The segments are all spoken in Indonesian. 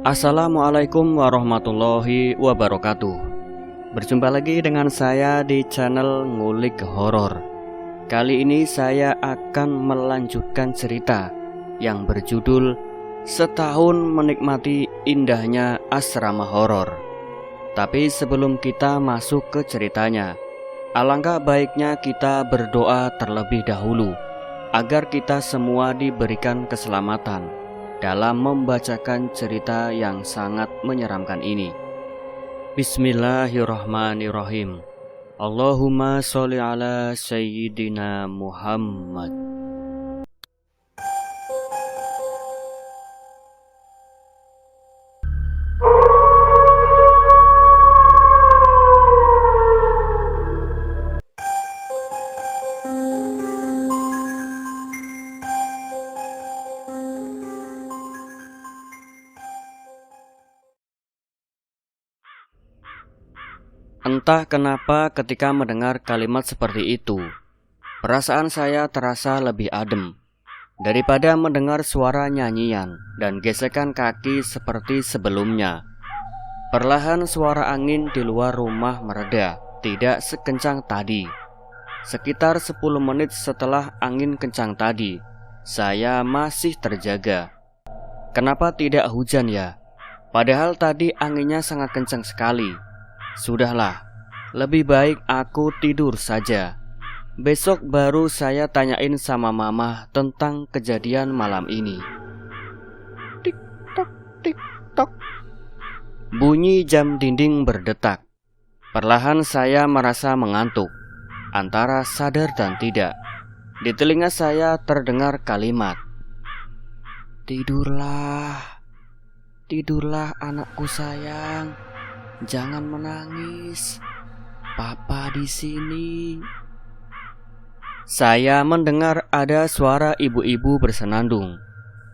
Assalamualaikum warahmatullahi wabarakatuh. Berjumpa lagi dengan saya di channel Ngulik Horor. Kali ini saya akan melanjutkan cerita yang berjudul Setahun Menikmati Indahnya Asrama Horor. Tapi sebelum kita masuk ke ceritanya, alangkah baiknya kita berdoa terlebih dahulu agar kita semua diberikan keselamatan dalam membacakan cerita yang sangat menyeramkan ini. Bismillahirrahmanirrahim. Allahumma sholli ala Sayyidina Muhammad. Entah kenapa ketika mendengar kalimat seperti itu, perasaan saya terasa lebih adem daripada mendengar suara nyanyian dan gesekan kaki seperti sebelumnya. Perlahan suara angin di luar rumah mereda, tidak sekencang tadi. Sekitar 10 menit setelah angin kencang tadi, saya masih terjaga. Kenapa tidak hujan ya? Padahal tadi anginnya sangat kencang sekali. Sudahlah, lebih baik aku tidur saja. Besok baru saya tanyain sama mama tentang kejadian malam ini. Tik-tok, tik-tok. Bunyi jam dinding berdetak. Perlahan saya merasa mengantuk, antara sadar dan tidak. Di telinga saya terdengar kalimat, "Tidurlah, tidurlah anakku sayang. Jangan menangis. Papa di sini." Saya mendengar ada suara ibu-ibu bersenandung,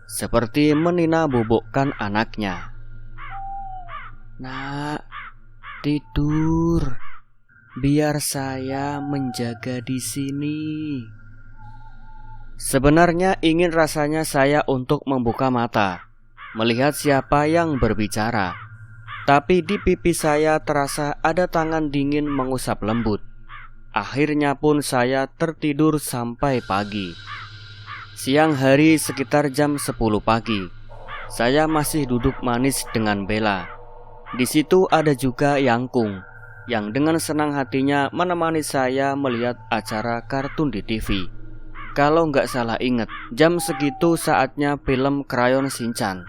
seperti menina-bobokkan anaknya. "Nak, tidur. Biar saya menjaga di sini." Sebenarnya ingin rasanya saya untuk membuka mata, melihat siapa yang berbicara. Tapi di pipi saya terasa ada tangan dingin mengusap lembut. Akhirnya pun saya tertidur sampai pagi. Siang hari sekitar jam 10 pagi, saya masih duduk manis dengan Bella. Di situ ada juga Yangkung, yang dengan senang hatinya menemani saya melihat acara kartun di TV. Kalau nggak salah ingat, jam segitu saatnya film Crayon Shinchan.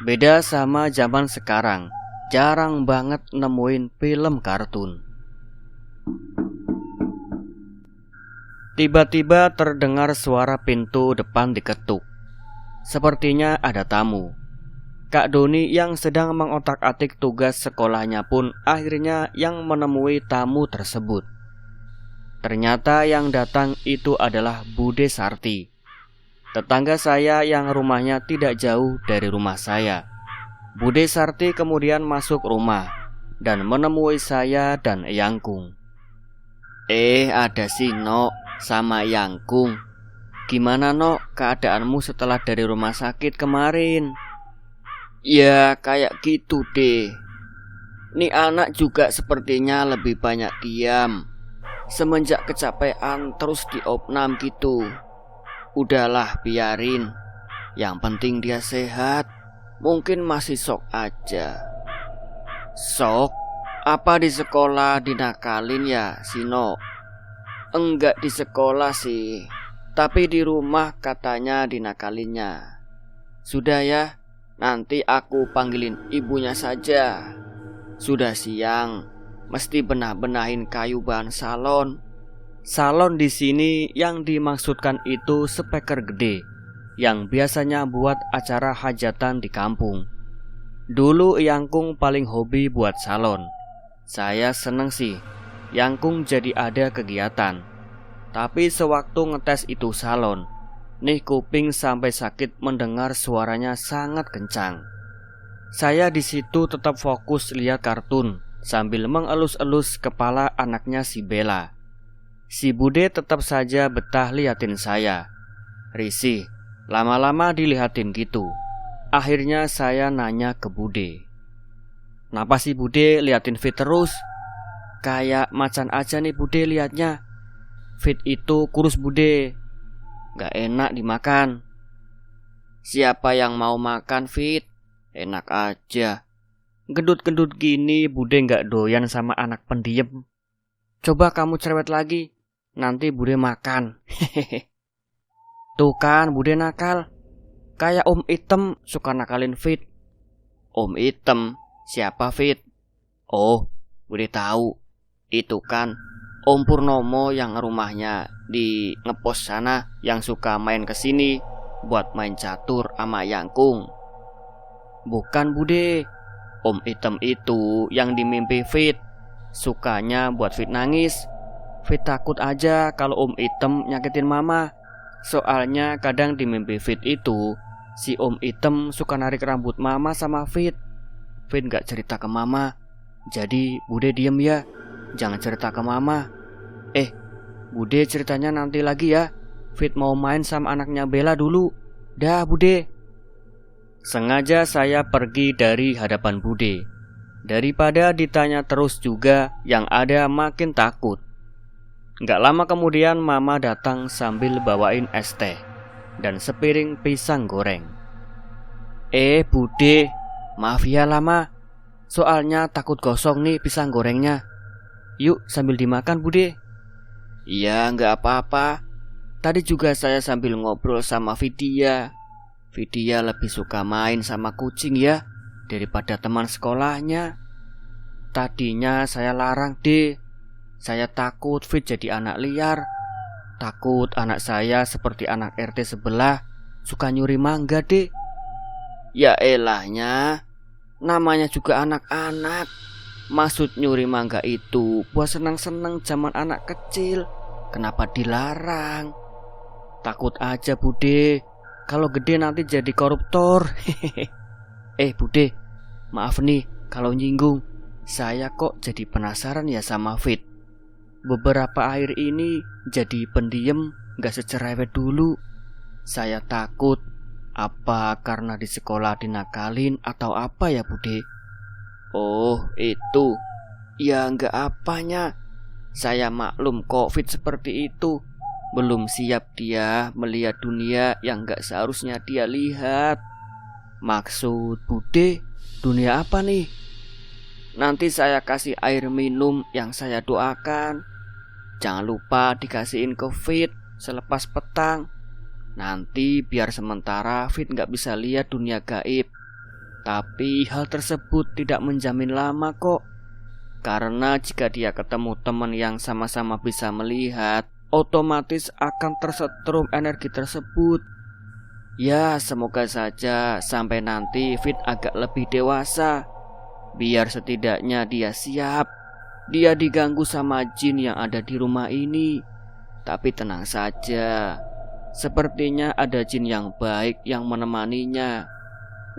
Beda sama zaman sekarang, jarang banget nemuin film kartun. Tiba-tiba terdengar suara pintu depan diketuk. Sepertinya ada tamu. Kak Doni yang sedang mengotak-atik tugas sekolahnya pun akhirnya yang menemui tamu tersebut. Ternyata yang datang itu adalah Bude Sarti, tetangga saya yang rumahnya tidak jauh dari rumah saya. Bude Sarti kemudian masuk rumah dan menemui saya dan Yangkung. Ada si Nok sama Yangkung. Gimana Nok keadaanmu setelah dari rumah sakit kemarin? Ya kayak gitu deh. Nih anak juga sepertinya lebih banyak diam. Semenjak kecapean terus diopnam gitu. Udahlah biarin. Yang penting dia sehat. Mungkin masih shock aja. Shock? Apa di sekolah dinakalin ya, Sino? Enggak di sekolah sih, tapi di rumah katanya dinakalinnya. Sudah ya, nanti aku panggilin ibunya saja. Sudah siang, mesti benah-benahin kayu bahan salon. Salon di sini yang dimaksudkan itu speaker gede yang biasanya buat acara hajatan di kampung. Dulu Yangkung paling hobi buat salon. Saya seneng sih, Yangkung jadi ada kegiatan. Tapi sewaktu ngetes itu salon, nih kuping sampai sakit mendengar suaranya sangat kencang. Saya di situ tetap fokus lihat kartun sambil mengelus-elus kepala anaknya si Bella. Si Bude tetap saja betah liatin saya. Risih, lama-lama dilihatin gitu. Akhirnya saya nanya ke Bude. Kenapa sih Bude liatin Fit terus? Kayak macan aja nih Bude liatnya. Fit itu kurus Bude, gak enak dimakan. Siapa yang mau makan Fit? Enak aja. Gendut-gendut gini Bude gak doyan sama anak pendiam. Coba kamu cerewet lagi, nanti Bude makan. Hehehe. Tuh kan Bude nakal. Kayak Om Item suka nakalin Fit. Om Item? Siapa Fit? Oh, Bude tahu. Itu kan Om Purnomo yang rumahnya di ngepos sana, yang suka main kesini buat main catur sama Yangkung. Bukan Bude. Om Item itu yang dimimpi Fit. Sukanya buat Fit nangis. Fit takut aja kalau Om Item nyakitin Mama. Soalnya kadang di mimpi Fit itu, si Om Item suka narik rambut Mama sama Fit. Fit gak cerita ke Mama. Jadi Bude diem ya, jangan cerita ke Mama. Bude ceritanya nanti lagi ya. Fit mau main sama anaknya Bella dulu. Dah Bude. Sengaja saya pergi dari hadapan Bude. Daripada ditanya terus juga, yang ada makin takut. Gak lama kemudian Mama datang sambil bawain es teh dan sepiring pisang goreng. Bude, maaf ya lama. Soalnya takut gosong nih pisang gorengnya. Yuk sambil dimakan Bude. Iya gak apa-apa. Tadi juga saya sambil ngobrol sama Vidya. Vidya lebih suka main sama kucing ya daripada teman sekolahnya. Tadinya saya larang deh. Saya takut Fit jadi anak liar. Takut anak saya seperti anak RT sebelah, suka nyuri mangga deh. Ya elahnya, namanya juga anak-anak. Maksud nyuri mangga itu buat senang-senang zaman anak kecil. Kenapa dilarang? Takut aja Bude, kalau gede nanti jadi koruptor. Bude, maaf nih kalau nyinggung. Saya kok jadi penasaran ya sama Fit. Beberapa akhir ini jadi pendiam, gak secerewet dulu. Saya takut. Apa karena di sekolah dinakalin atau apa ya Bude? Oh itu. Ya gak apanya. Saya maklum kok Fit seperti itu. Belum siap dia melihat dunia yang gak seharusnya dia lihat. Maksud Bude, dunia apa nih? Nanti saya kasih air minum yang saya doakan. Jangan lupa dikasihin ke Fit selepas petang. Nanti biar sementara Fit gak bisa lihat dunia gaib. Tapi hal tersebut tidak menjamin lama kok. Karena jika dia ketemu teman yang sama-sama bisa melihat, otomatis akan tersetrum energi tersebut. Ya semoga saja sampai nanti Fit agak lebih dewasa. Biar setidaknya dia siap. Dia diganggu sama jin yang ada di rumah ini. Tapi tenang saja, sepertinya ada jin yang baik yang menemaninya.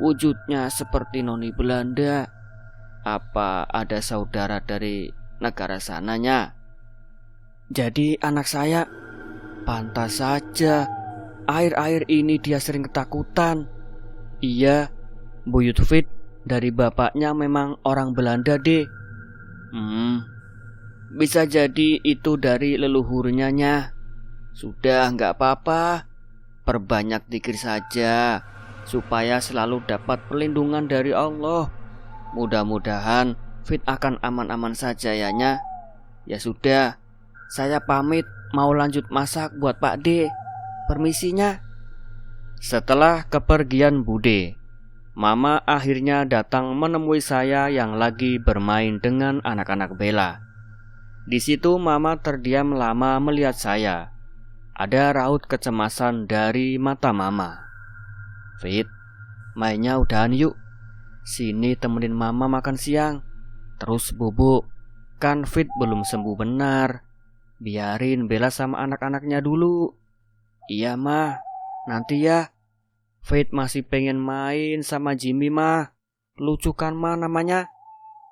Wujudnya seperti noni Belanda. Apa ada saudara dari negara sananya? Jadi anak saya, pantas saja akhir-akhir ini dia sering ketakutan. Iya, buyut Fit dari bapaknya memang orang Belanda deh. Bisa jadi itu dari leluhurnya. Sudah gak apa-apa, perbanyak zikir saja supaya selalu dapat perlindungan dari Allah. Mudah-mudahan Fit akan aman-aman saja ya Nya. Ya sudah, saya pamit mau lanjut masak buat Pak D. Permisinya. Setelah kepergian Bude, Mama akhirnya datang menemui saya yang lagi bermain dengan anak-anak Bella. Di situ Mama terdiam lama melihat saya. Ada raut kecemasan dari mata Mama. Fit, mainnya udahan yuk. Sini temenin Mama makan siang. Terus bubuk. Kan Fit belum sembuh benar. Biarin Bella sama anak-anaknya dulu. Iya Ma, nanti ya. Fit masih pengen main sama Jimmy Ma. Lucu kan Ma namanya?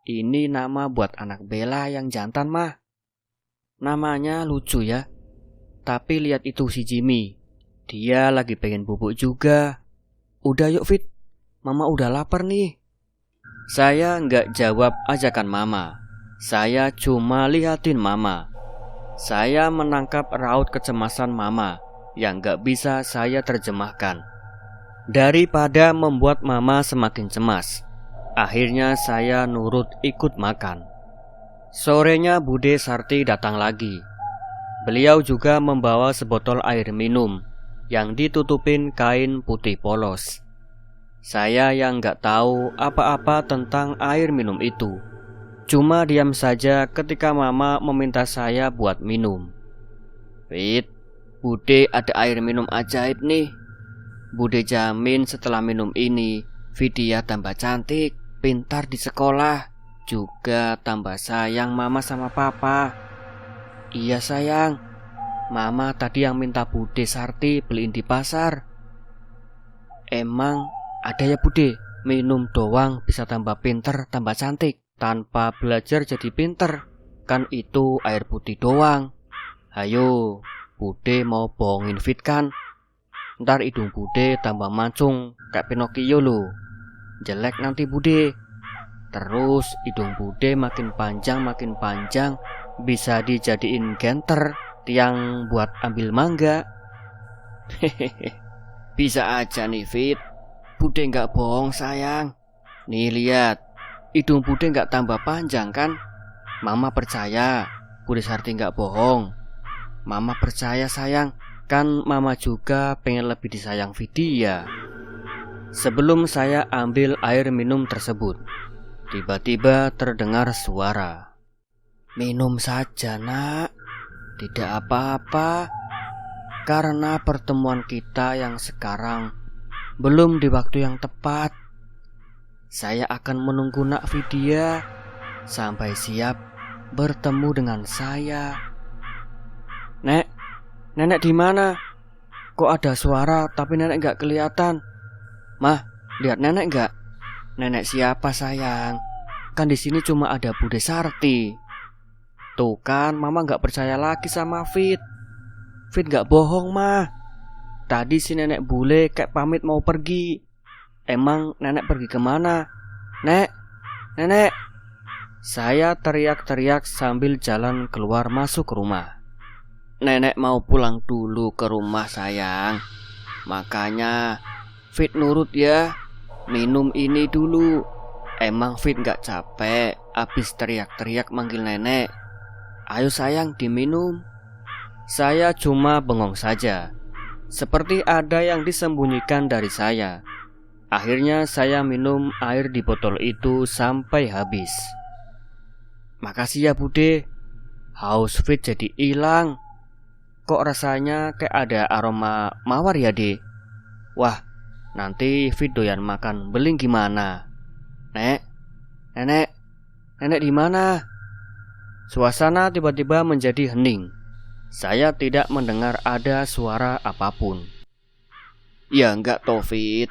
Ini nama buat anak Bella yang jantan Ma. Namanya lucu ya. Tapi lihat itu si Jimmy. Dia lagi pengen bubuk juga. Udah yuk Fit, Mama udah lapar nih. Saya nggak jawab ajakan Mama. Saya cuma lihatin Mama. Saya menangkap raut kecemasan Mama yang nggak bisa saya terjemahkan. Daripada membuat Mama semakin cemas, akhirnya saya nurut ikut makan. Sorenya Bude Sarti datang lagi. Beliau juga membawa sebotol air minum yang ditutupin kain putih polos. Saya yang nggak tahu apa-apa tentang air minum itu, cuma diam saja ketika Mama meminta saya buat minum. Fit, Bude ada air minum ajaib nih. Bude jamin setelah minum ini, Vidya tambah cantik, pintar di sekolah, juga tambah sayang Mama sama Papa. Iya sayang, Mama tadi yang minta Bude Sarti beliin di pasar. Emang ada ya Bude, minum doang bisa tambah pinter, tambah cantik, tanpa belajar jadi pinter. Kan itu air putih doang. Hayo, Bude mau bohongin Fit kan? Ntar hidung Bude tambah mancung kayak Pinocchio lo. Jelek nanti Bude. Terus hidung Bude makin panjang, bisa dijadiin genter, tiang buat ambil mangga. Hehehe, bisa aja nih Fit. Bude nggak bohong sayang. Nih lihat, hidung Bude nggak tambah panjang kan? Mama percaya Bude Sarti nggak bohong. Mama percaya sayang, kan Mama juga pengen lebih disayang Vidya. Sebelum saya ambil air minum tersebut, tiba-tiba terdengar suara. Minum saja nak, tidak apa-apa. Karena pertemuan kita yang sekarang belum di waktu yang tepat. Saya akan menunggu nak Vidya sampai siap bertemu dengan saya. Nenek di mana? Kok ada suara tapi nenek nggak kelihatan? Mah, lihat nenek nggak? Nenek siapa sayang? Kan di sini cuma ada Bude Sarti. Tuh kan, Mama nggak percaya lagi sama Fit. Fit nggak bohong mah. Tadi si nenek bule kayak pamit mau pergi. Emang nenek pergi kemana? Nenek. Saya teriak-teriak sambil jalan keluar masuk rumah. Nenek mau pulang dulu ke rumah sayang. Makanya Fit nurut ya. Minum ini dulu. Emang Fit gak capek abis teriak-teriak manggil nenek. Ayo sayang diminum. Saya cuma bengong saja, seperti ada yang disembunyikan dari saya. Akhirnya saya minum air di botol itu sampai habis. Makasih ya Bude. Haus Fit jadi hilang. Kok rasanya kayak ada aroma mawar ya De? Wah, nanti Fit doyan makan beling gimana? Nenek di mana? Suasana tiba-tiba menjadi hening. Saya tidak mendengar ada suara apapun. Ya enggak toh Fit,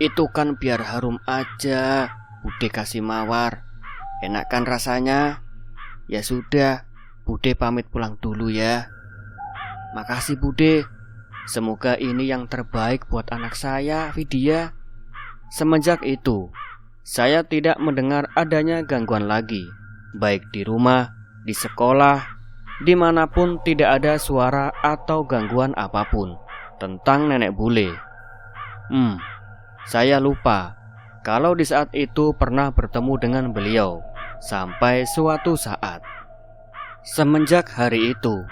itu kan biar harum aja. Bude kasih mawar, enak kan rasanya? Ya sudah, Bude pamit pulang dulu ya. Makasih Bude. Semoga ini yang terbaik buat anak saya, Vidya. Semenjak itu, saya tidak mendengar adanya gangguan lagi, baik di rumah, di sekolah, dimanapun tidak ada suara atau gangguan apapun tentang nenek bule. Saya lupa kalau di saat itu pernah bertemu dengan beliau sampai suatu saat. Semenjak hari itu,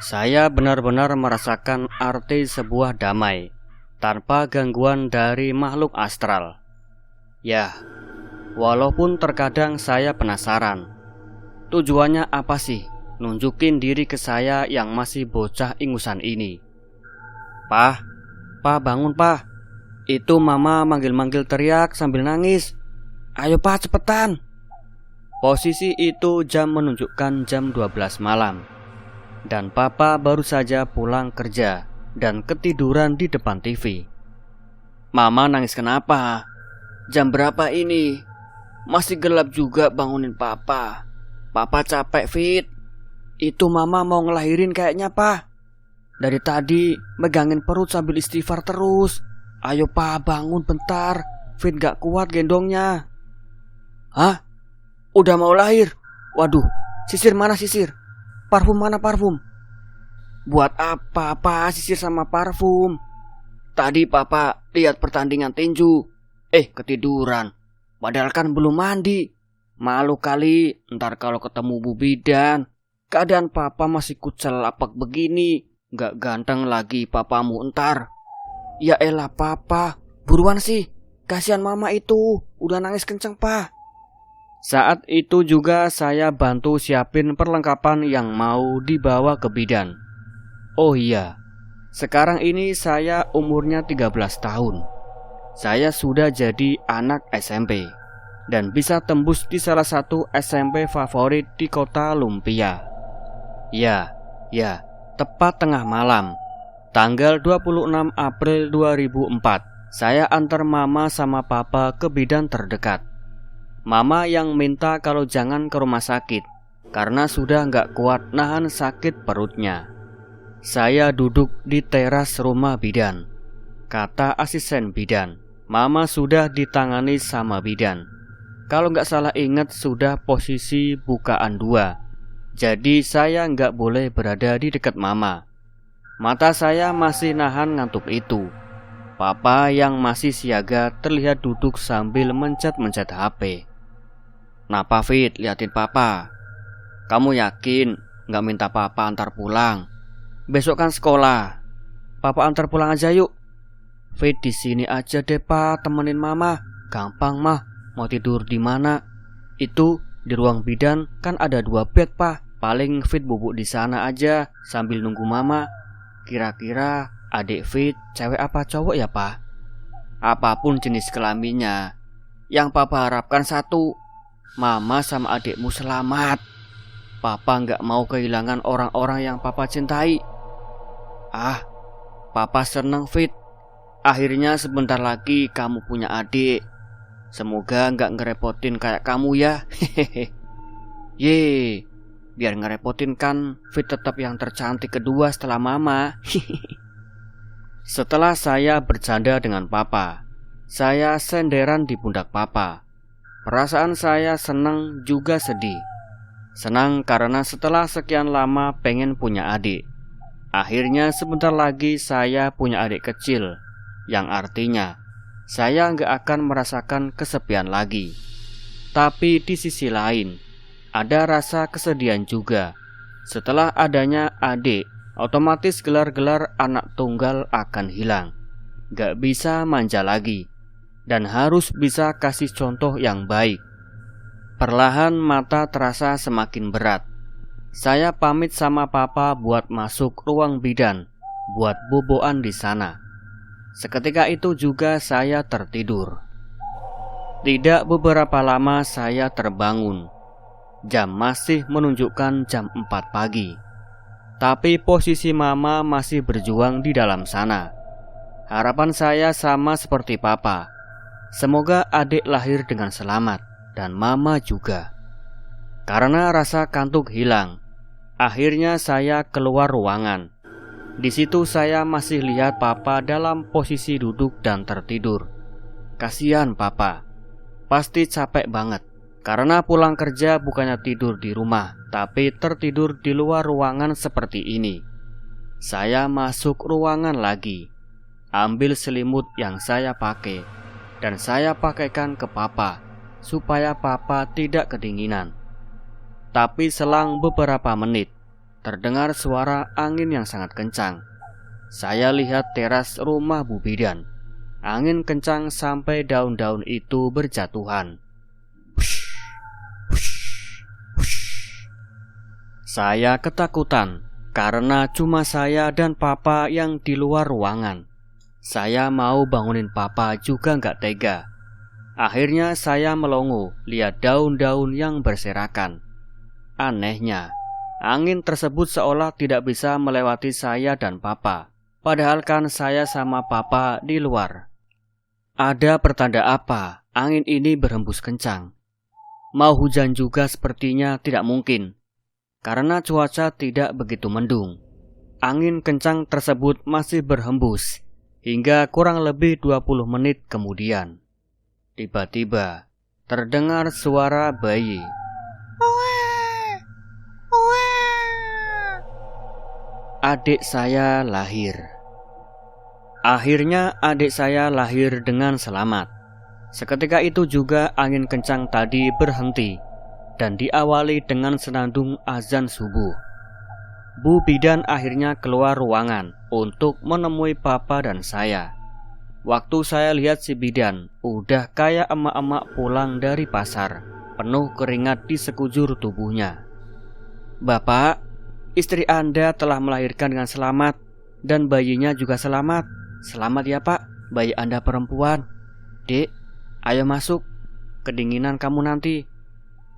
saya benar-benar merasakan arti sebuah damai tanpa gangguan dari makhluk astral. Ya, walaupun terkadang saya penasaran, tujuannya apa sih nunjukin diri ke saya yang masih bocah ingusan ini. Pah bangun pah. Itu Mama manggil-manggil teriak sambil nangis. Ayo pah cepetan. Posisi itu jam menunjukkan jam 12 malam. Dan Papa baru saja pulang kerja dan ketiduran di depan TV. Mama nangis kenapa? Jam berapa ini? Masih gelap juga bangunin Papa. Papa capek Fit. Itu Mama mau ngelahirin kayaknya Pak. Dari tadi megangin perut sambil istighfar terus. Ayo Pak bangun bentar. Fit gak kuat gendongnya. Hah? Udah mau lahir? Waduh, sisir mana sisir? Parfum mana parfum? Buat apa sisir sama parfum? Tadi papa lihat pertandingan tinju. Ketiduran. Padahal kan belum mandi. Malu kali ntar kalau ketemu Bu Bidan. Keadaan papa masih kucel lapak begini. Gak ganteng lagi papamu ntar. Ya elah papa, buruan sih. Kasihan mama itu, udah nangis kenceng pa. Saat itu juga saya bantu siapin perlengkapan yang mau dibawa ke bidan. Oh iya, sekarang ini saya umurnya 13 tahun. Saya sudah jadi anak SMP dan bisa tembus di salah satu SMP favorit di kota Lumpia. Ya, tepat tengah malam, tanggal 26 April 2004, saya antar mama sama papa ke bidan terdekat. Mama yang minta kalau jangan ke rumah sakit karena sudah gak kuat nahan sakit perutnya. Saya duduk di teras rumah bidan. Kata asisten bidan, mama sudah ditangani sama bidan. Kalau gak salah ingat sudah posisi bukaan 2. Jadi saya gak boleh berada di dekat mama. Mata saya masih nahan ngantuk itu. Papa yang masih siaga terlihat duduk sambil mencet-mencet HP. Napa Fit, liatin papa. Kamu yakin gak minta papa antar pulang? Besok kan sekolah. Papa antar pulang aja yuk. Fit di sini aja deh pa, temenin mama. Gampang mah, mau tidur di mana? Itu di ruang bidan kan ada 2 bed pa. Paling Fit bubuk di sana aja sambil nunggu mama. Kira-kira adik Fit cewek apa cowok ya pa? Apapun jenis kelaminnya, yang papa harapkan satu, mama sama adikmu selamat. Papa gak mau kehilangan orang-orang yang papa cintai. Papa seneng Fit. Akhirnya sebentar lagi kamu punya adik. Semoga gak ngerepotin kayak kamu ya. Hehehe. Ye, biar ngerepotin kan Fit tetap yang tercantik kedua setelah mama. Setelah saya bercanda dengan papa, saya senderan di pundak papa. Perasaan saya senang juga sedih. Senang karena setelah sekian lama pengen punya adik. Akhirnya sebentar lagi saya punya adik kecil, yang artinya saya gak akan merasakan kesepian lagi. Tapi di sisi lain, ada rasa kesedihan juga. Setelah adanya adik, otomatis gelar-gelar anak tunggal akan hilang. Gak bisa manja lagi, dan harus bisa kasih contoh yang baik. Perlahan mata terasa semakin berat. Saya pamit sama papa buat masuk ruang bidan, buat boboan di sana. Seketika itu juga saya tertidur. Tidak beberapa lama saya terbangun. Jam masih menunjukkan jam 4 pagi. Tapi posisi mama masih berjuang di dalam sana. Harapan saya sama seperti papa. Semoga adik lahir dengan selamat dan mama juga. Karena rasa kantuk hilang, akhirnya saya keluar ruangan. Di situ saya masih lihat papa dalam posisi duduk dan tertidur. Kasihan papa, pasti capek banget. Karena pulang kerja bukannya tidur di rumah, tapi tertidur di luar ruangan seperti ini. Saya masuk ruangan lagi, ambil selimut yang saya pakai, dan saya pakaikan ke papa, supaya papa tidak kedinginan. Tapi selang beberapa menit, terdengar suara angin yang sangat kencang. Saya lihat teras rumah Bu Bidan. Angin kencang sampai daun-daun itu berjatuhan. Saya ketakutan karena cuma saya dan papa yang di luar ruangan. Saya mau bangunin papa juga gak tega. Akhirnya saya melongo lihat daun-daun yang berserakan. Anehnya, angin tersebut seolah tidak bisa melewati saya dan papa. Padahal kan saya sama papa di luar. Ada pertanda apa angin ini berhembus kencang? Mau hujan juga sepertinya tidak mungkin, karena cuaca tidak begitu mendung. Angin kencang tersebut masih berhembus hingga kurang lebih 20 menit kemudian. Tiba-tiba terdengar suara bayi. Adik saya lahir. Akhirnya adik saya lahir dengan selamat. Seketika itu juga angin kencang tadi berhenti dan diawali dengan senandung azan subuh. Bu bidan akhirnya keluar ruangan untuk menemui papa dan saya. Waktu saya lihat si bidan udah kayak emak-emak pulang dari pasar, penuh keringat di sekujur tubuhnya. "Bapak, istri Anda telah melahirkan dengan selamat dan bayinya juga selamat. Selamat ya Pak, bayi Anda perempuan. Dek, ayo masuk, kedinginan kamu nanti.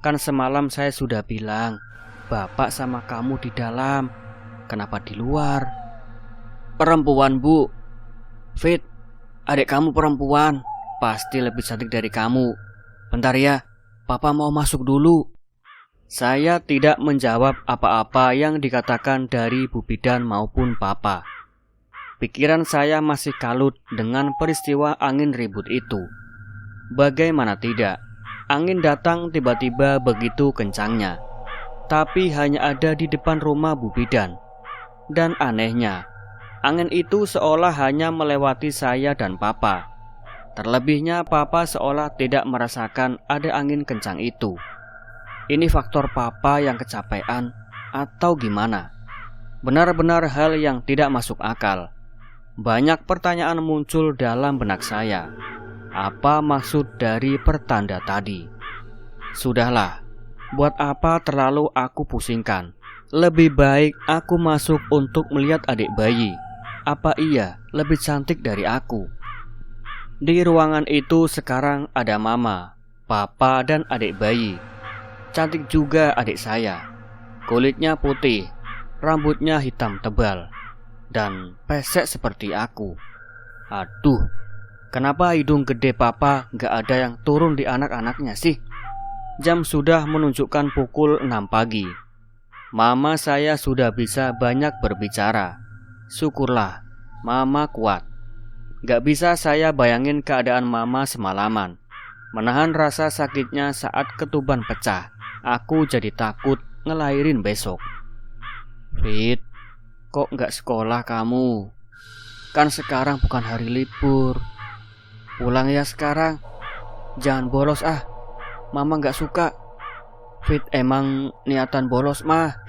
Kan semalam saya sudah bilang, Bapak sama kamu di dalam, kenapa di luar?" "Perempuan Bu. Fit, adik kamu perempuan, pasti lebih cantik dari kamu. Bentar ya, Papa mau masuk dulu." Saya tidak menjawab apa-apa yang dikatakan dari Bu bidan maupun papa. Pikiran saya masih kalut dengan peristiwa angin ribut itu. Bagaimana tidak, angin datang tiba-tiba begitu kencangnya, tapi hanya ada di depan rumah Bu bidan. Dan anehnya, angin itu seolah hanya melewati saya dan papa. Terlebihnya papa seolah tidak merasakan ada angin kencang itu. Ini faktor papa yang kecapean atau gimana? Benar-benar hal yang tidak masuk akal. Banyak pertanyaan muncul dalam benak saya. Apa maksud dari pertanda tadi? Sudahlah, buat apa terlalu aku pusingkan? Lebih baik aku masuk untuk melihat adik bayi. Apa ia lebih cantik dari aku? Di ruangan itu sekarang ada mama, papa, dan adik bayi. Cantik juga adik saya. Kulitnya putih, rambutnya hitam tebal, dan pesek seperti aku. Aduh, kenapa hidung gede papa gak ada yang turun di anak-anaknya sih? Jam sudah menunjukkan pukul 6 pagi. Mama saya sudah bisa banyak berbicara. Syukurlah, mama kuat. Gak bisa saya bayangin keadaan mama semalaman. Menahan rasa sakitnya saat ketuban pecah. Aku jadi takut ngelahirin besok. "Fit, kok gak sekolah kamu? Kan sekarang bukan hari libur. Pulang ya sekarang. Jangan bolos ah. Mama gak suka." "Fit emang niatan bolos mah."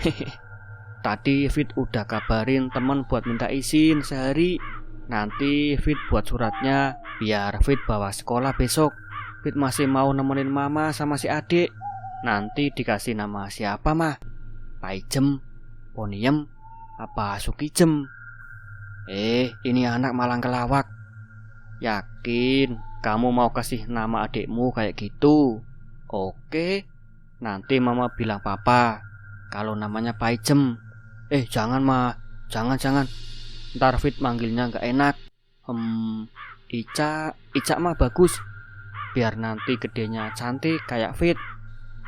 "Tadi Fit udah kabarin temen buat minta izin sehari. Nanti Fit buat suratnya biar Fit bawa sekolah besok. Fit masih mau nemenin mama sama si adik. Nanti dikasih nama siapa mah? Paijem, Poniem, apa Sukijem?" Ini anak malang kelawak. "Yakin kamu mau kasih nama adikmu kayak gitu? Oke, nanti mama bilang papa kalau namanya Paijem." Jangan mah, jangan. Ntar Fit manggilnya gak enak. Ica mah bagus. Biar nanti gedenya cantik kayak Fit.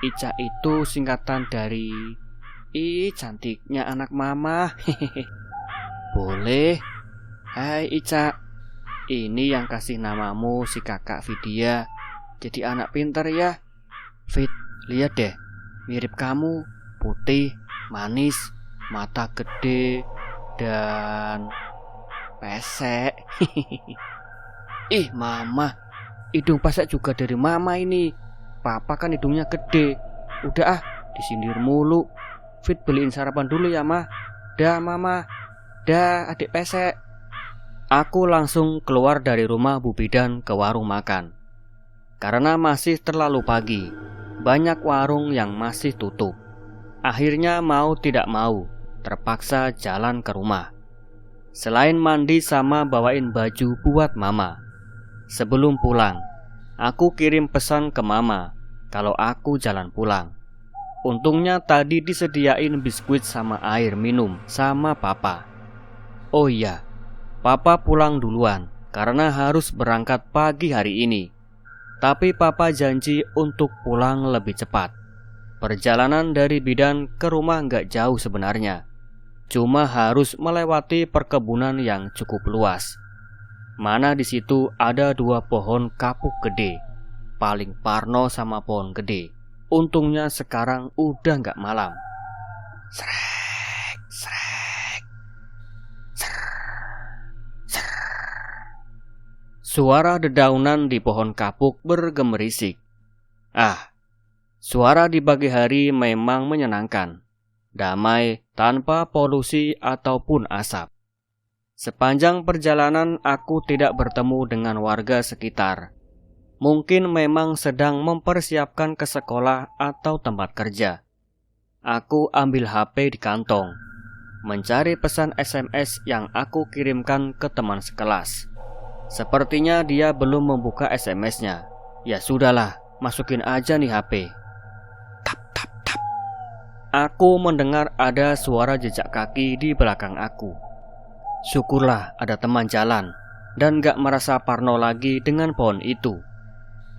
Ica itu singkatan dari cantiknya anak mama. "Boleh. Hai Ica, ini yang kasih namamu si kakak Vidya. Jadi anak pintar ya. Fit, lihat deh, mirip kamu. Putih, manis, mata gede, dan pesek." Mama, hidung pesek juga dari mama ini. Papa kan hidungnya gede. Udah disindir mulu. Fit beliin sarapan dulu ya mah. Dah mama. Dah adik pesek. Aku langsung keluar dari rumah Bu bidan ke warung makan. Karena masih terlalu pagi, banyak warung yang masih tutup. Akhirnya mau tidak mau, terpaksa jalan ke rumah. Selain mandi sama bawain baju buat mama. Sebelum pulang, aku kirim pesan ke mama kalau aku jalan pulang. Untungnya tadi disediain biskuit sama air minum sama papa. Oh iya, papa pulang duluan karena harus berangkat pagi hari ini. Tapi papa janji untuk pulang lebih cepat. Perjalanan dari bidan ke rumah gak jauh sebenarnya. Cuma harus melewati perkebunan yang cukup luas. Mana di situ ada 2 pohon kapuk gede. paling parno sama pohon gede. Untungnya sekarang udah gak malam. Srek, srek, ser, ser. Suara dedaunan di pohon kapuk bergemerisik. Suara di pagi hari memang menyenangkan. Damai tanpa polusi ataupun asap. Sepanjang perjalanan aku tidak bertemu dengan warga sekitar. Mungkin memang sedang mempersiapkan ke sekolah atau tempat kerja. Aku ambil HP di kantong, mencari pesan SMS yang aku kirimkan ke teman sekelas. Sepertinya dia belum membuka SMS-nya. Ya sudahlah, masukin aja nih HP. Tap, tap, tap. Aku mendengar ada suara jejak kaki di belakang aku. Syukurlah ada teman jalan dan gak merasa parno lagi dengan pohon itu.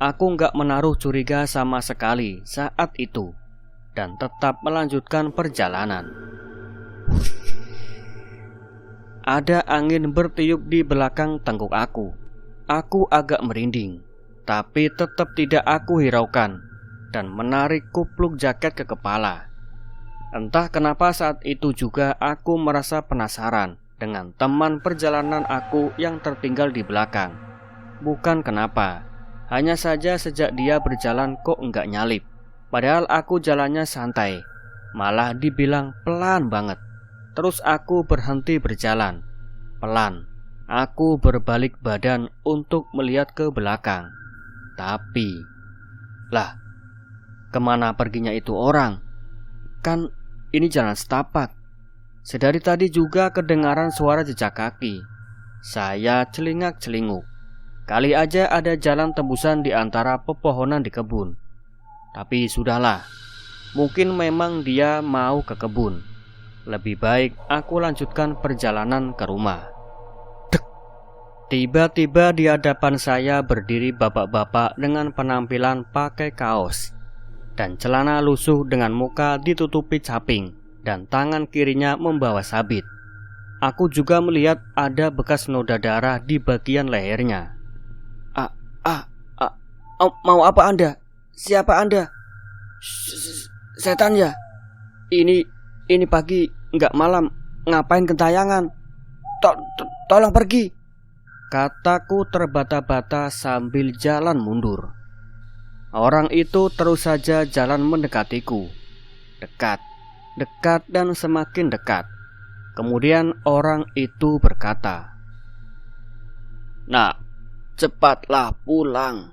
Aku gak menaruh curiga sama sekali saat itu dan tetap melanjutkan perjalanan. Ada angin bertiup di belakang tengkuk aku. Aku agak merinding, tapi tetap tidak aku hiraukan dan menarik kupluk jaket ke kepala. Entah kenapa saat itu juga aku merasa penasaran dengan teman perjalanan aku yang tertinggal di belakang. Bukan kenapa, hanya saja sejak dia berjalan kok enggak nyalip. Padahal aku jalannya santai, malah dibilang pelan banget. Terus aku berhenti berjalan. Pelan, aku berbalik badan untuk melihat ke belakang. Tapi, lah, kemana perginya itu orang? Kan ini jalan setapak. Sedari tadi juga kedengaran suara jejak kaki. Saya celingak-celinguk. Kali aja ada jalan tembusan di antara pepohonan di kebun. Tapi sudahlah, mungkin memang dia mau ke kebun. Lebih baik aku lanjutkan perjalanan ke rumah. Dek. Tiba-tiba di hadapan saya berdiri bapak-bapak dengan penampilan pakai kaos dan celana lusuh dengan muka ditutupi caping dan tangan kirinya membawa sabit. Aku juga melihat ada bekas noda darah di bagian lehernya. Mau apa Anda? Siapa Anda? Setan ya? Ini pagi, nggak malam, ngapain gentayangan? Tolong pergi, kataku terbata-bata sambil jalan mundur. Orang itu terus saja jalan mendekatiku. Dekat dan semakin dekat. Kemudian orang itu berkata, "Nak, cepatlah pulang.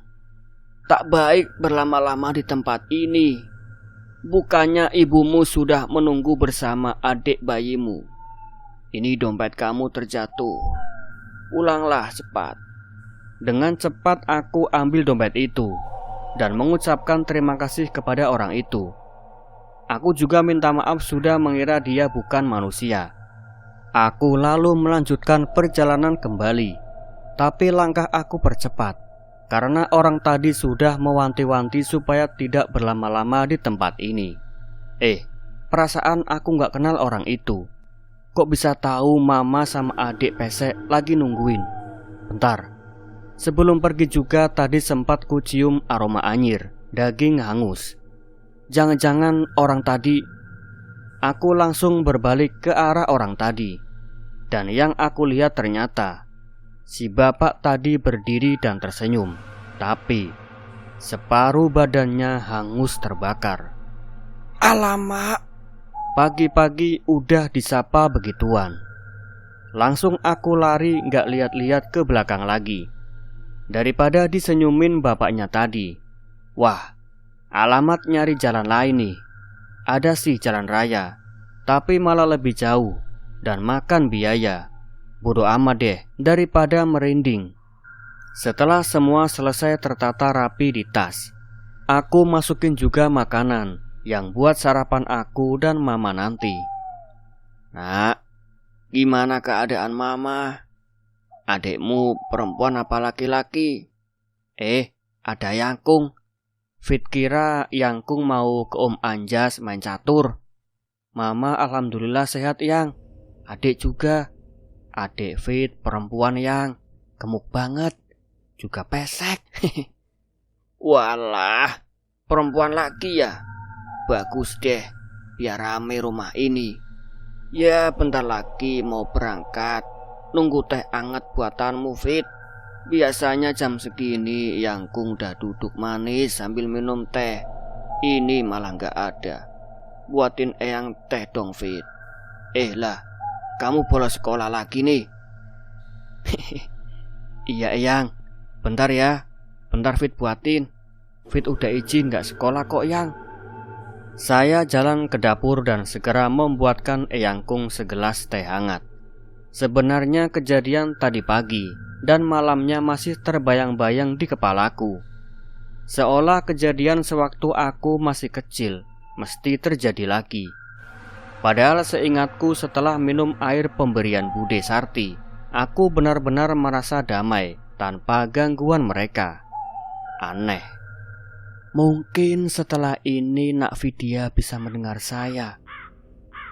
Tak baik berlama-lama di tempat ini. Bukannya ibumu sudah menunggu bersama adik bayimu. Ini dompet kamu terjatuh. Pulanglah cepat." Dengan cepat aku ambil dompet itu dan mengucapkan terima kasih kepada orang itu. Aku juga minta maaf sudah mengira dia bukan manusia. Aku lalu melanjutkan perjalanan kembali. Tapi langkah aku percepat karena orang tadi sudah mewanti-wanti supaya tidak berlama-lama di tempat ini. Perasaan aku gak kenal orang itu. Kok bisa tahu mama sama adik pesek lagi nungguin? Bentar, sebelum pergi juga tadi sempat kucium aroma anyir, daging hangus. Jangan-jangan orang tadi. Aku langsung berbalik ke arah orang tadi. Dan yang aku lihat ternyata si bapak tadi berdiri dan tersenyum, tapi separuh badannya hangus terbakar. Alamak, pagi-pagi udah disapa begituan. Langsung aku lari gak lihat-lihat ke belakang lagi, daripada disenyumin bapaknya tadi. Wah, alamat nyari jalan lain nih. Ada sih jalan raya, tapi malah lebih jauh dan makan biaya. Bodoh amat deh daripada merinding. Setelah semua selesai tertata rapi di tas, aku masukin juga makanan yang buat sarapan aku dan mama nanti. Nak, gimana keadaan mama? Adikmu perempuan apa laki-laki? Ada Yangkung. Fit kira Yangkung mau ke Om Anjas main catur. Mama alhamdulillah sehat Yang. Adik juga. Adik Fit perempuan Yang, gemuk banget, juga pesek. Walah, perempuan lagi ya? Bagus deh, biar rame rumah ini. Ya bentar lagi mau berangkat. Nunggu teh anget buatanmu, Fit. Biasanya jam segini Yangkung udah duduk manis sambil minum teh. Ini malah gak ada. Buatin Eyang teh dong, Fit. Lah, kamu bolos sekolah lagi nih. Iya Eyang, bentar ya. Bentar Fit buatin. Fit udah izin gak sekolah kok Yang. Saya jalan ke dapur dan segera membuatkan Eyangkung segelas teh hangat. Sebenarnya kejadian tadi pagi dan malamnya masih terbayang-bayang di kepalaku. Seolah kejadian sewaktu aku masih kecil mesti terjadi lagi. Padahal seingatku setelah minum air pemberian Bude Sarti, aku benar-benar merasa damai tanpa gangguan mereka. Aneh. Mungkin setelah ini Nak Vidya bisa mendengar saya,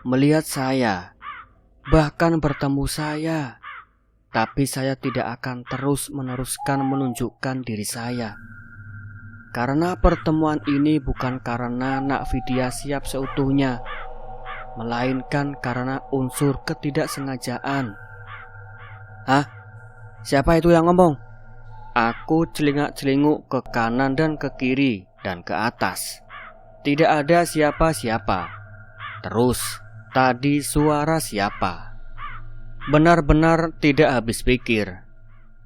melihat saya, bahkan bertemu saya. Tapi saya tidak akan terus-meneruskan menunjukkan diri saya. Karena pertemuan ini bukan karena Nak Vidya siap seutuhnya, melainkan karena unsur ketidaksengajaan. Hah? Siapa itu yang ngomong? Aku celingak-celinguk ke kanan dan ke kiri dan ke atas. Tidak ada siapa-siapa. Terus, tadi suara siapa? Benar-benar tidak habis pikir.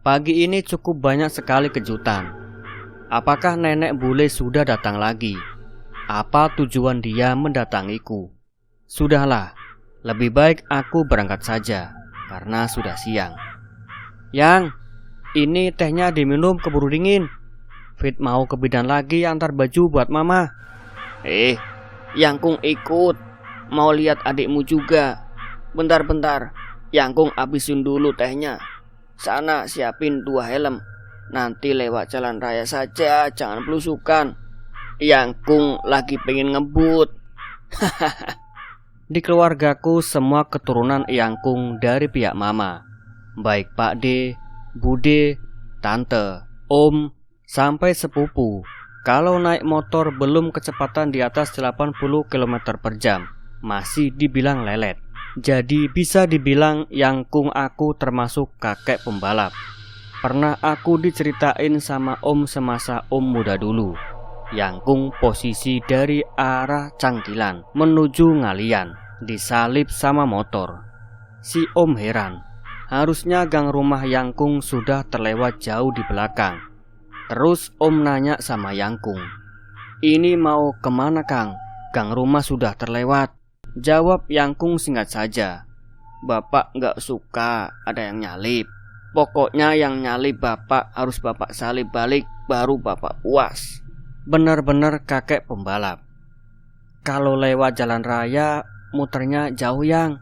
Pagi ini cukup banyak sekali kejutan. Apakah nenek bule sudah datang lagi? Apa tujuan dia mendatangiku? Sudahlah, lebih baik aku berangkat saja, karena sudah siang. Yang, ini tehnya diminum keburu dingin. Fit mau ke bidan lagi antar baju buat mama. Yangkung ikut. Mau lihat adikmu juga. Bentar-bentar, Yangkung habisin dulu tehnya. Sana siapin 2 helm. Nanti lewat jalan raya saja, jangan belusukan. Yangkung lagi pengen ngebut. Di keluargaku semua keturunan Yangkung dari pihak mama, baik Pak D, Bude, Tante, Om, sampai sepupu. Kalau naik motor belum kecepatan di atas 80 km per jam, masih dibilang lelet. Jadi bisa dibilang Yangkung aku termasuk kakek pembalap. Pernah aku diceritain sama Om semasa Om muda dulu. Yangkung posisi dari arah Cangkilan menuju Ngalian, disalip sama motor. Si Om heran, harusnya gang rumah Yangkung sudah terlewat jauh di belakang. Terus Om nanya sama Yangkung, "Ini mau kemana Kang? Gang rumah sudah terlewat." Jawab Yangkung singkat saja, "Bapak gak suka ada yang nyalip. Pokoknya yang nyalip bapak harus bapak salip balik, baru bapak puas." Benar-benar kakek pembalap. Kalau lewat jalan raya muternya jauh Yang.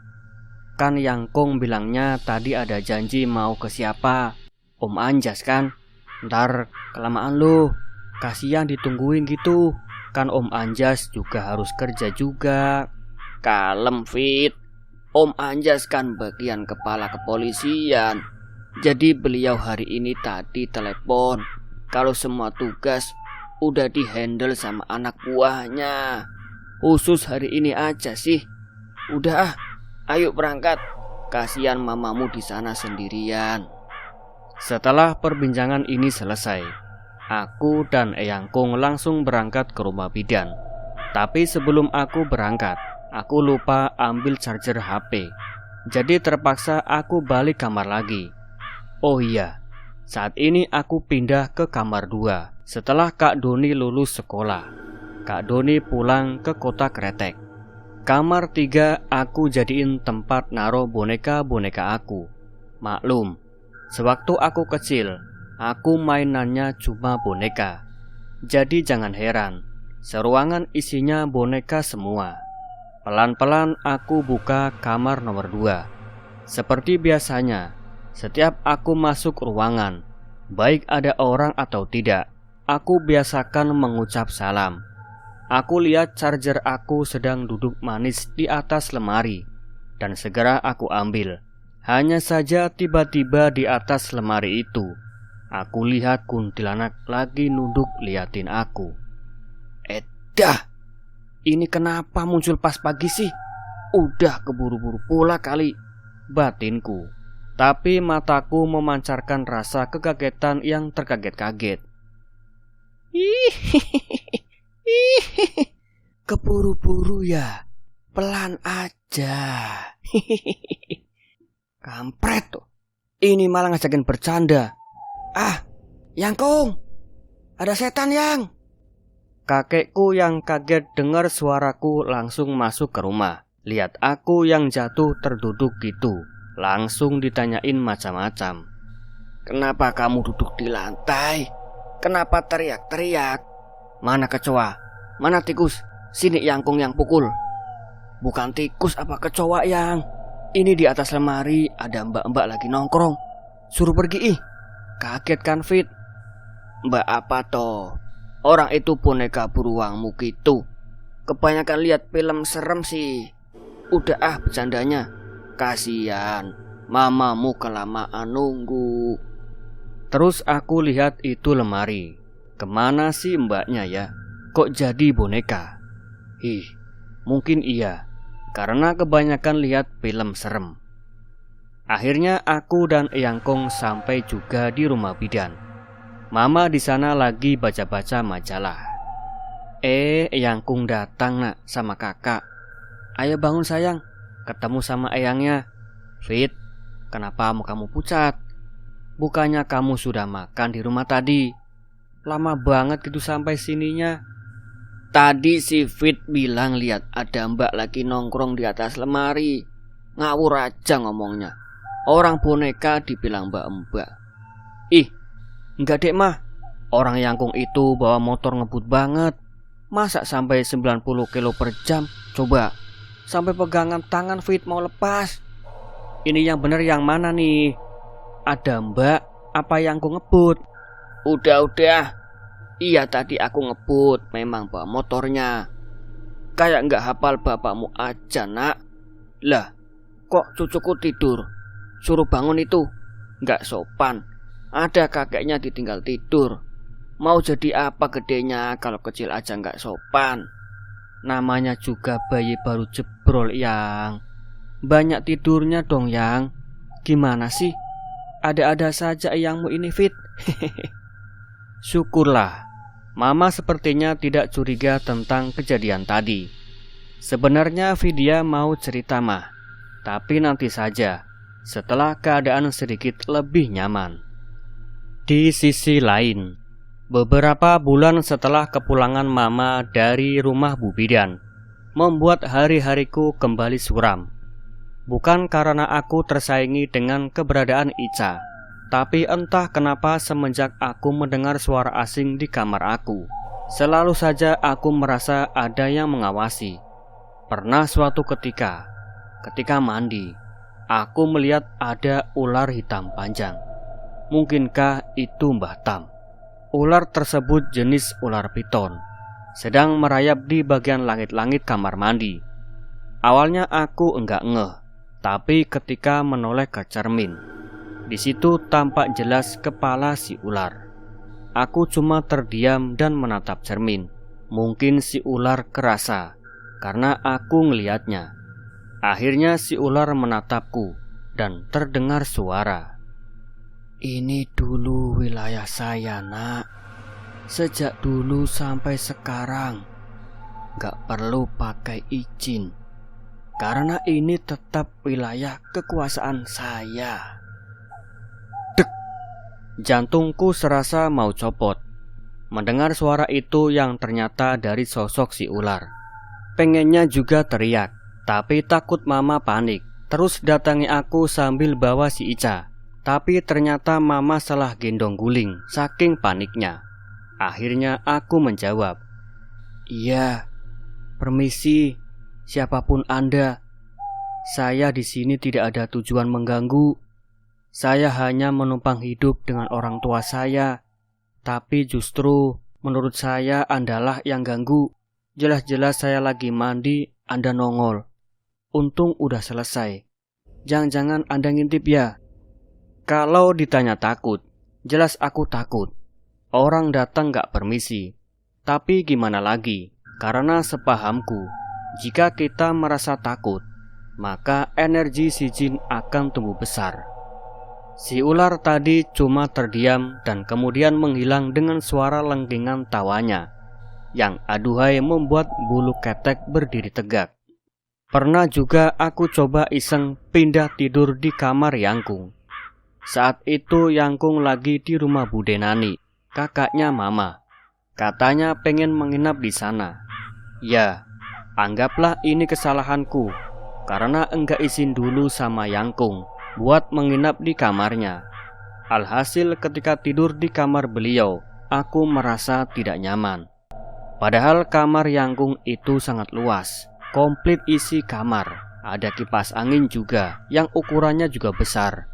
Kan Yangkung bilangnya tadi ada janji mau ke siapa? Om Anjas kan? Ntar kelamaan lu, kasihan ditungguin gitu. Kan Om Anjas juga harus kerja juga. Kalem Fit, Om Anjas kan bagian kepala kepolisian. Jadi beliau hari ini tadi telepon kalau semua tugas udah dihandle sama anak buahnya. Khusus hari ini aja sih. Udah ayo berangkat. Kasihan mamamu di sana sendirian. Setelah perbincangan ini selesai, aku dan Eyangkung langsung berangkat ke rumah bidan. Tapi sebelum aku berangkat, aku lupa ambil charger HP. Jadi terpaksa aku balik kamar lagi. Oh iya, saat ini aku pindah ke kamar 2 setelah Kak Doni lulus sekolah. Kak Doni pulang ke kota Kretek. Kamar 3 aku jadiin tempat naruh boneka-boneka aku. Maklum, sewaktu aku kecil, aku mainannya cuma boneka. Jadi jangan heran, seruangan isinya boneka semua. Pelan-pelan aku buka kamar nomor 2. Seperti biasanya, setiap aku masuk ruangan, baik ada orang atau tidak, aku biasakan mengucap salam. Aku lihat charger aku sedang duduk manis di atas lemari, dan segera aku ambil. Hanya saja tiba-tiba di atas lemari itu Aku lihat kuntilanak lagi nunduk liatin aku. Edah, ini kenapa muncul pas pagi sih? Udah keburu-buru pula kali, batinku. Tapi mataku memancarkan rasa kekagetan yang terkaget-kaget. Keburu-buru ya, pelan aja. Kampret tuh, ini malah ngajakin bercanda. Yangkung, ada setan yang. Kakekku yang kaget dengar suaraku langsung masuk ke rumah. Lihat aku yang jatuh terduduk gitu, langsung ditanyain macam-macam. Kenapa kamu duduk di lantai? Kenapa teriak-teriak? Mana kecoa? Mana tikus? Sini Yangkung yang pukul. Bukan tikus apa kecoa yang. Ini di atas lemari ada mbak-mbak lagi nongkrong. Suruh pergi ih. Kaget kan Fit? Mbak apa toh? Orang itu boneka beruangmu gitu. Kebanyakan lihat film serem sih. Udah bercandanya. Kasian, mamamu kelamaan nunggu. Terus aku lihat itu lemari. Kemana sih mbaknya ya? Kok jadi boneka? Mungkin iya, karena kebanyakan lihat film serem. Akhirnya aku dan Yangkung sampai juga di rumah bidan. Mama di sana lagi baca-baca majalah. Yangkung datang nak sama kakak. Ayo bangun sayang, ketemu sama eyangnya. Fit, kenapa kamu pucat? Bukannya kamu sudah makan di rumah tadi? Lama banget gitu sampai sininya. Tadi si Fit bilang lihat ada mbak lagi nongkrong di atas lemari. Ngawur aja ngomongnya. Orang boneka dibilang mbak-mbak. Enggak dek mah. Orang Yangkung itu bawa motor ngebut banget. Masa sampai 90 kilo per jam? Coba, sampai pegangan tangan Fit mau lepas. Ini yang bener yang mana nih? Ada mbak apa Yangkung ngebut? Udah. Iya tadi aku ngebut, memang bawa motornya. Kayak nggak hafal bapakmu aja nak. Lah, kok cucuku tidur? Suruh bangun itu. Nggak sopan. Ada kakeknya ditinggal tidur. Mau jadi apa gedenya kalau kecil aja nggak sopan. Namanya juga bayi baru jebrol yang. Banyak tidurnya dong yang. Gimana sih? Ada-ada saja eyangmu ini Fit. Syukurlah, Mama sepertinya tidak curiga tentang kejadian tadi. Sebenarnya Vidya mau cerita mah, tapi nanti saja, setelah keadaan sedikit lebih nyaman. Di sisi lain, beberapa bulan setelah kepulangan Mama dari rumah Bu Bidan, membuat hari-hariku kembali suram. Bukan karena aku tersaingi dengan keberadaan Ica, tapi entah kenapa semenjak aku mendengar suara asing di kamar aku, selalu saja aku merasa ada yang mengawasi. Pernah suatu ketika mandi, aku melihat ada ular hitam panjang. Mungkinkah itu Mbah Tam? Ular tersebut jenis ular piton, sedang merayap di bagian langit-langit kamar mandi. Awalnya aku enggak ngeh, tapi ketika menoleh ke cermin, di situ tampak jelas kepala si ular. Aku cuma terdiam dan menatap cermin. Mungkin si ular kerasa karena aku ngelihatnya. Akhirnya si ular menatapku dan terdengar suara. Ini dulu wilayah saya nak. Sejak dulu sampai sekarang gak perlu pakai izin, karena ini tetap wilayah kekuasaan saya. Jantungku serasa mau copot mendengar suara itu yang ternyata dari sosok si ular. Pengennya juga teriak, tapi takut Mama panik, terus datangi aku sambil bawa si Ica. Tapi ternyata Mama salah gendong guling saking paniknya. Akhirnya aku menjawab, "Iya, permisi, siapapun Anda. Saya di sini tidak ada tujuan mengganggu. Saya hanya menumpang hidup dengan orang tua saya. Tapi justru menurut saya Andalah yang ganggu. Jelas-jelas saya lagi mandi, Anda nongol. Untung udah selesai. Jangan-jangan Anda ngintip ya?" Kalau ditanya takut, Jelas aku takut. Orang datang gak permisi. Tapi gimana lagi? Karena sepahamku, jika kita merasa takut, maka energi si jin akan tumbuh besar. Si ular tadi cuma terdiam dan kemudian menghilang dengan suara lengkingan tawanya yang aduhai membuat bulu ketek berdiri tegak. Pernah juga aku coba iseng pindah tidur di kamar Yangkung. Saat itu Yangkung lagi di rumah Bude Nani, kakaknya Mama. Katanya pengen menginap di sana. Ya, anggaplah ini kesalahanku karena enggak izin dulu sama Yangkung buat menginap di kamarnya. Alhasil ketika tidur di kamar beliau, aku merasa tidak nyaman. Padahal kamar Yangkung itu sangat luas, komplit isi kamar. Ada kipas angin juga yang ukurannya juga besar,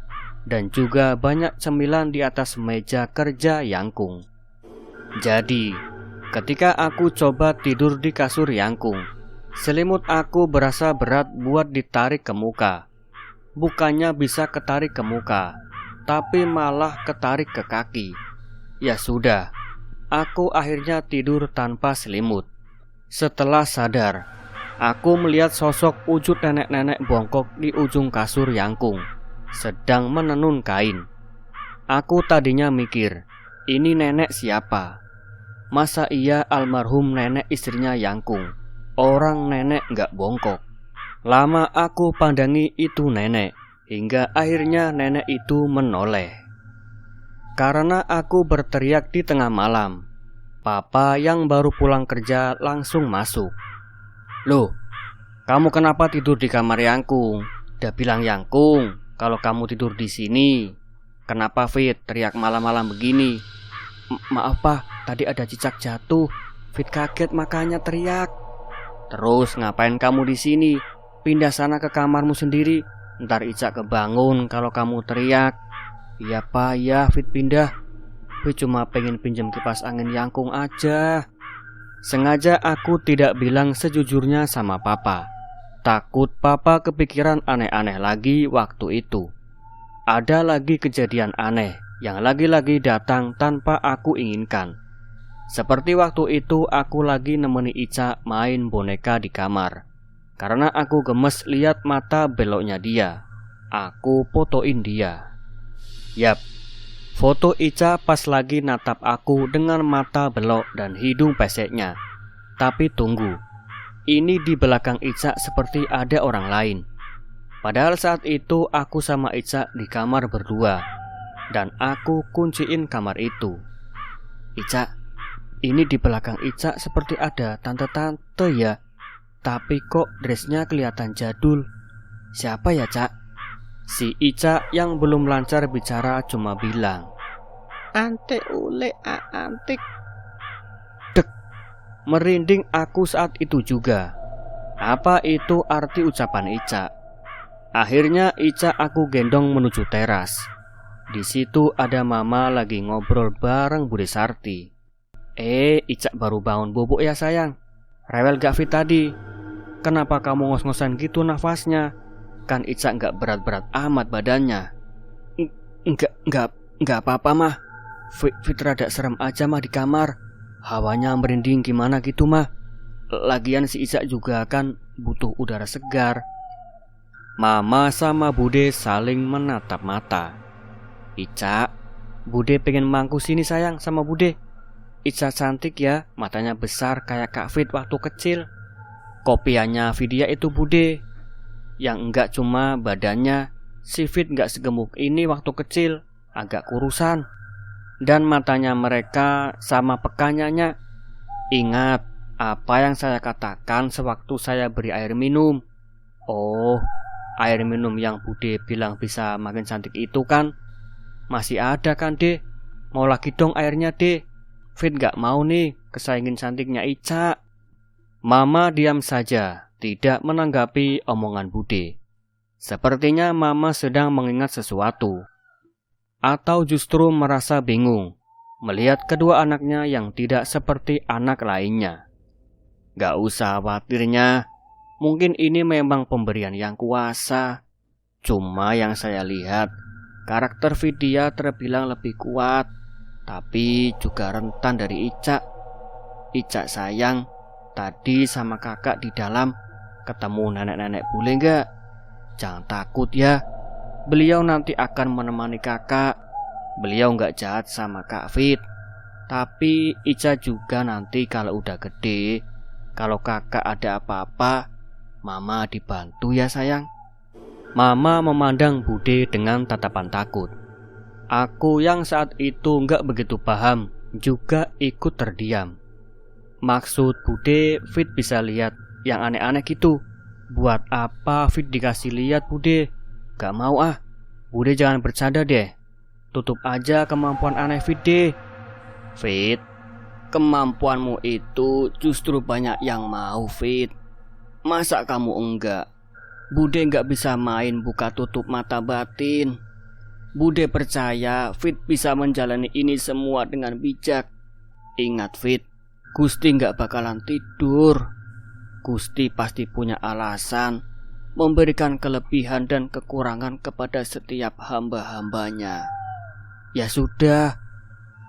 dan juga banyak cemilan di atas meja kerja Yangkung. Jadi, ketika aku coba tidur di kasur Yangkung, selimut aku berasa berat buat ditarik ke muka. Bukannya bisa ketarik ke muka, tapi malah ketarik ke kaki. Ya sudah, aku akhirnya tidur tanpa selimut. Setelah sadar, aku melihat sosok wujud nenek-nenek bongkok di ujung kasur Yangkung, sedang menenun kain. Aku tadinya mikir, ini nenek siapa? Masa iya almarhum nenek istrinya Yangkung? Orang nenek gak bongkok. Lama aku pandangi itu nenek, hingga akhirnya nenek itu menoleh. Karena aku berteriak di tengah malam, Papa yang baru pulang kerja langsung masuk. Loh, kamu kenapa tidur di kamar Yangkung? Udah bilang Yangkung kalau kamu tidur di sini. Kenapa Fit teriak malam-malam begini? Maaf Pak, tadi ada cicak jatuh. Fit kaget makanya teriak. Terus ngapain kamu di sini? Pindah sana ke kamarmu sendiri. Ntar Ica kebangun kalau kamu teriak. Iya Pak, ya Fit pindah. Fit cuma pengen pinjam kipas angin Yangkung aja. Sengaja aku tidak bilang sejujurnya sama Papa. Takut Papa kepikiran aneh-aneh lagi waktu itu. Ada lagi kejadian aneh yang lagi-lagi datang tanpa aku inginkan. Seperti waktu itu aku lagi nemeni Ica main boneka di kamar. Karena aku gemes lihat mata beloknya dia, aku fotoin dia. Yap, foto Ica pas lagi natap aku dengan mata belok dan hidung peseknya. Tapi tunggu, ini di belakang Ica seperti ada orang lain. Padahal saat itu aku sama Ica di kamar berdua, dan aku kunciin kamar itu. Ica, ini di belakang Ica seperti ada tante-tante ya. Tapi kok dressnya kelihatan jadul. Siapa ya Cak? Si Ica yang belum lancar bicara cuma bilang, Ante ule antik. Dek, merinding aku saat itu juga. Apa itu arti ucapan Ica? Akhirnya Ica aku gendong menuju teras. Di situ ada Mama lagi ngobrol bareng Bude Sarti. Ica baru bangun bubuk ya sayang. Rewel gak Fit tadi? Kenapa kamu ngos-ngosan gitu nafasnya? Kan Ica gak berat-berat amat badannya. Enggak apa-apa mah. Fit rada serem aja mah di kamar. Hawanya merinding gimana gitu mah. Lagian si Ica juga kan butuh udara segar. Mama sama Bude saling menatap mata. Ica, Bude pengen mangku sini sayang sama Bude. Ica cantik ya, matanya besar kayak Kak Fit waktu kecil. Kopiannya Vidya itu Bude. Yang enggak cuma badannya, si Fit enggak segemuk ini waktu kecil, agak kurusan. Dan matanya mereka sama pekanyanya. Ingat apa yang saya katakan sewaktu saya beri air minum. Oh, air minum yang Bude bilang bisa makin cantik itu kan? Masih ada kan Dek? Mau lagi dong airnya Dek. Fit enggak mau nih kesaingin cantiknya Ica. Mama diam saja, tidak menanggapi omongan Bude. Sepertinya Mama sedang mengingat sesuatu, atau justru merasa bingung melihat kedua anaknya yang tidak seperti anak lainnya. Gak usah khawatirnya, mungkin ini memang pemberian yang kuasa. Cuma yang saya lihat, Karakter Vidya terbilang lebih kuat, tapi juga rentan dari Ica. Ica sayang, tadi sama kakak di dalam ketemu nenek-nenek bule nggak? Jangan takut ya, beliau nanti akan menemani kakak. Beliau nggak jahat sama Kak Fit. Tapi Ica juga nanti kalau udah gede, kalau kakak ada apa-apa, Mama dibantu ya sayang. Mama memandang Bude dengan tatapan takut. Aku yang saat itu nggak begitu paham juga ikut terdiam. Maksud Bude, Fit bisa lihat yang aneh-aneh gitu. Buat apa Fit dikasih lihat Bude? Gak mau ah, Bude jangan bercanda deh. Tutup aja kemampuan aneh Fit deh. Fit, kemampuanmu itu justru banyak yang mau Fit. Masa kamu enggak? Bude enggak bisa main buka tutup mata batin. Bude percaya Fit bisa menjalani ini semua dengan bijak. Ingat Fit, Gusti enggak bakalan tidur. Gusti pasti punya alasan memberikan kelebihan dan kekurangan kepada setiap hamba-hambanya. Ya sudah,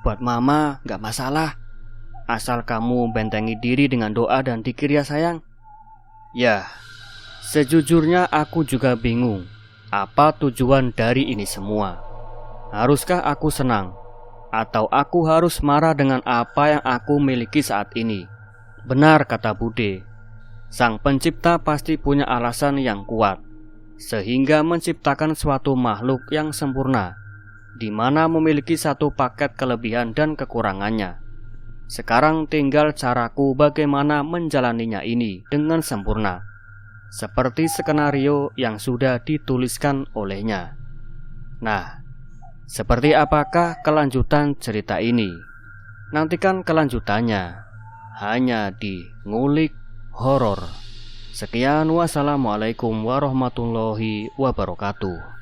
buat Mama enggak masalah. Asal kamu bentengi diri dengan doa dan zikir ya sayang. Ya, sejujurnya aku juga bingung, apa tujuan dari ini semua? Haruskah aku senang? Atau aku harus marah dengan apa yang aku miliki saat ini? Benar kata Bude, Sang Pencipta pasti punya alasan yang kuat, sehingga menciptakan suatu makhluk yang sempurna, di mana memiliki satu paket kelebihan dan kekurangannya. Sekarang tinggal caraku bagaimana menjalaninya ini dengan sempurna, seperti skenario yang sudah dituliskan olehnya. Nah, seperti apakah kelanjutan cerita ini? Nantikan kelanjutannya hanya di Ngulik Horor. Sekian, wassalamualaikum warahmatullahi wabarakatuh.